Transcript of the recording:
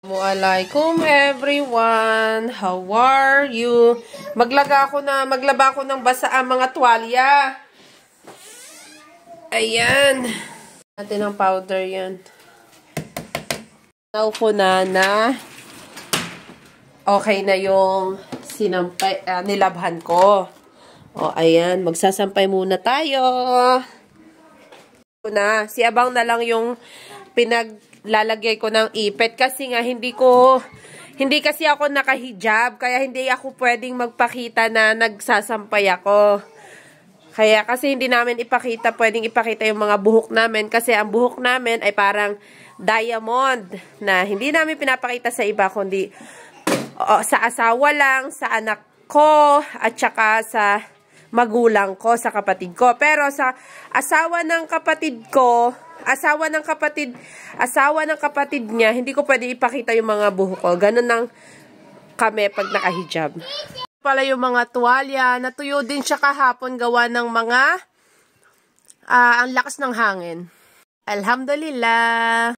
Assalamualaikum everyone. How are you? Maglaba ako ng basa ang mga tuwalya. Ayan. Natin ang powder yan. Now ko na okay na yung nilabhan ko. O, ayan. Magsasampay muna tayo. Si Abang na lang yung pinaglalagay ko ng ipit kasi nga hindi kasi ako nakahijab kaya hindi ako pwedeng magpakita na nagsasampay ako. Kaya kasi hindi namin pwedeng ipakita yung mga buhok namin kasi ang buhok namin ay parang diamond na hindi namin pinapakita sa iba kundi sa asawa lang, sa anak ko at saka sa magulang ko, sa kapatid ko. Pero sa asawa ng kapatid niya, hindi ko pwede ipakita yung mga buhok ko. Ganun lang kami pag nakahijab. Pala yung mga tuwalya, natuyo din siya kahapon gawa ng mga ang lakas ng hangin. Alhamdulillah.